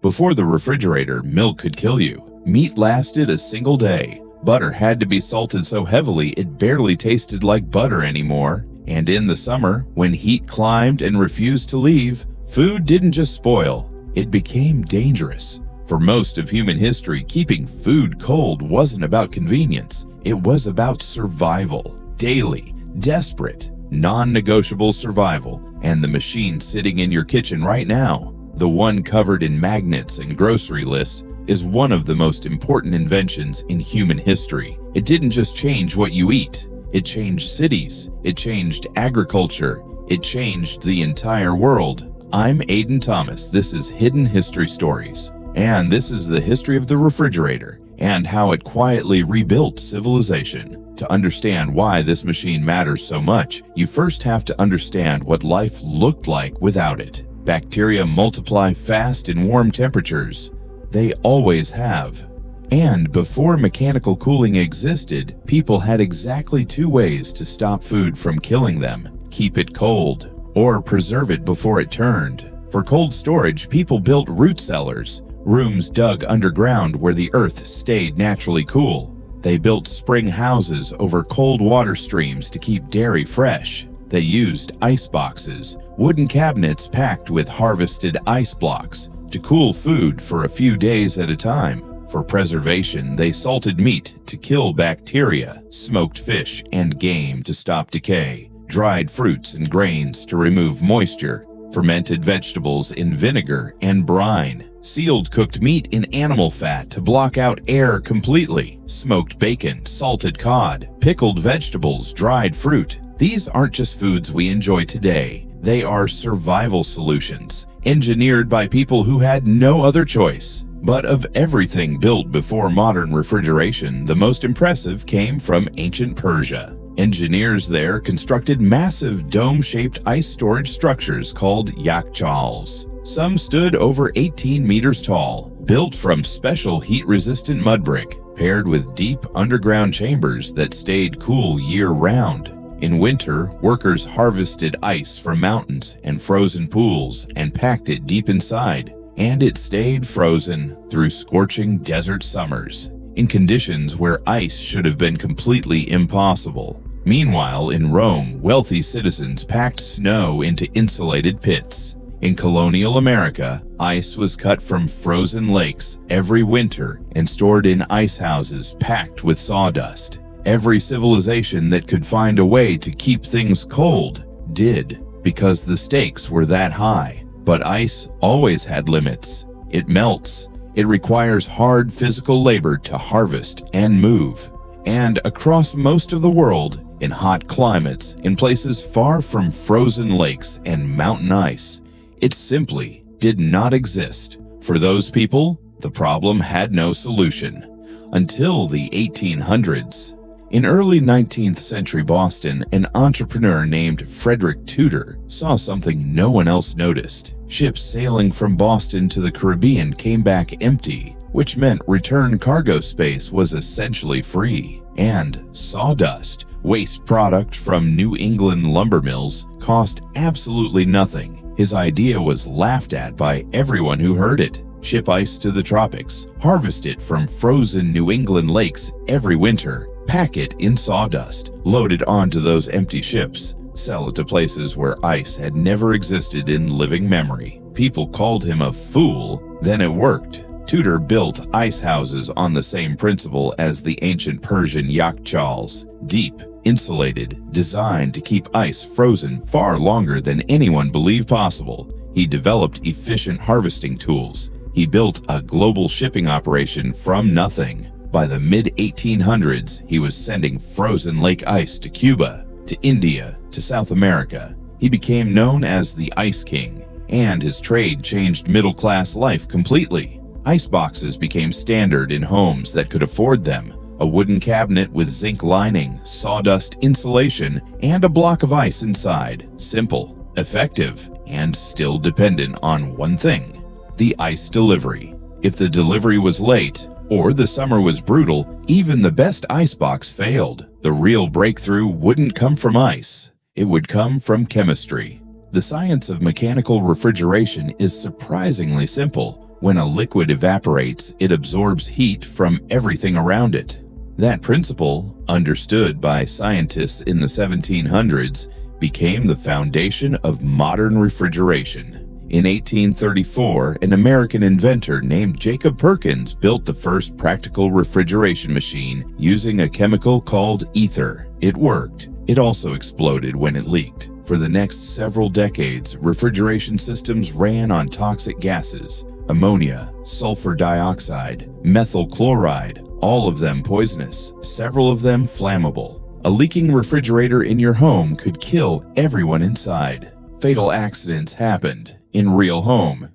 Before the refrigerator, milk could kill you. Meat lasted a single day. Butter had to be salted so heavily it barely tasted like butter anymore. And in the summer, when heat climbed and refused to leave, food didn't just spoil, it became dangerous. For most of human history, keeping food cold wasn't about convenience. It was about survival. Daily, desperate, non-negotiable survival. And the machine sitting in your kitchen right now, the one covered in magnets and grocery lists, is one of the most important inventions in human history. It didn't just change what you eat. It changed cities. It changed agriculture. It changed the entire world. I'm Aiden Thomas. This is Hidden History Stories. And this is the history of the refrigerator and how it quietly rebuilt civilization. To understand why this machine matters so much, you first have to understand what life looked like without it. Bacteria multiply fast in warm temperatures. They always have. And before mechanical cooling existed, people had exactly two ways to stop food from killing them: keep it cold or preserve it before it turned. For cold storage, people built root cellars, rooms dug underground where the earth stayed naturally cool. They built spring houses over cold water streams to keep dairy fresh. They used ice boxes, wooden cabinets packed with harvested ice blocks, to cool food for a few days at a time. For preservation, they salted meat to kill bacteria, smoked fish and game to stop decay, dried fruits and grains to remove moisture, fermented vegetables in vinegar and brine, sealed cooked meat in animal fat to block out air completely, smoked bacon, salted cod, pickled vegetables, dried fruit. These aren't just foods we enjoy today. They are survival solutions, engineered by people who had no other choice. But of everything built before modern refrigeration, the most impressive came from ancient Persia. Engineers there constructed massive dome-shaped ice storage structures called Yakhchals. Some stood over 18 meters tall, built from special heat-resistant mud brick, paired with deep underground chambers that stayed cool year-round. In winter, workers harvested ice from mountains and frozen pools and packed it deep inside, and it stayed frozen through scorching desert summers, in conditions where ice should have been completely impossible. Meanwhile, in Rome, wealthy citizens packed snow into insulated pits. In colonial America, ice was cut from frozen lakes every winter and stored in ice houses packed with sawdust. Every civilization that could find a way to keep things cold did, because the stakes were that high. But ice always had limits. It melts. It requires hard physical labor to harvest and move. And across most of the world, in hot climates, in places far from frozen lakes and mountain ice, it simply did not exist. For those people, the problem had no solution. Until the 1800s. In early 19th century Boston, an entrepreneur named Frederick Tudor saw something no one else noticed. Ships sailing from Boston to the Caribbean came back empty, which meant return cargo space was essentially free. And sawdust, waste product from New England lumber mills, cost absolutely nothing. His idea was laughed at by everyone who heard it. Ship ice to the tropics, harvest it from frozen New England lakes every winter, pack it in sawdust, load it onto those empty ships, sell it to places where ice had never existed in living memory. People called him a fool, then it worked. Tudor built ice houses on the same principle as the ancient Persian Yakhchals, deep, insulated, designed to keep ice frozen far longer than anyone believed possible. He developed efficient harvesting tools. He built a global shipping operation from nothing. By the mid-1800s, he was sending frozen lake ice to Cuba, to India, to South America. He became known as the Ice King, and his trade changed middle-class life completely. Ice boxes became standard in homes that could afford them. A wooden cabinet with zinc lining, sawdust insulation, and a block of ice inside. Simple, effective, and still dependent on one thing: the ice delivery. If the delivery was late, or the summer was brutal, even the best icebox failed. The real breakthrough wouldn't come from ice. It would come from chemistry. The science of mechanical refrigeration is surprisingly simple. When a liquid evaporates, it absorbs heat from everything around it. That principle, understood by scientists in the 1700s, became the foundation of modern refrigeration. In 1834, an American inventor named Jacob Perkins built the first practical refrigeration machine using a chemical called ether. It worked. It also exploded when it leaked. For the next several decades, refrigeration systems ran on toxic gases: ammonia, sulfur dioxide, methyl chloride, all of them poisonous, several of them flammable. A leaking refrigerator in your home could kill everyone inside. Fatal accidents happened in real home.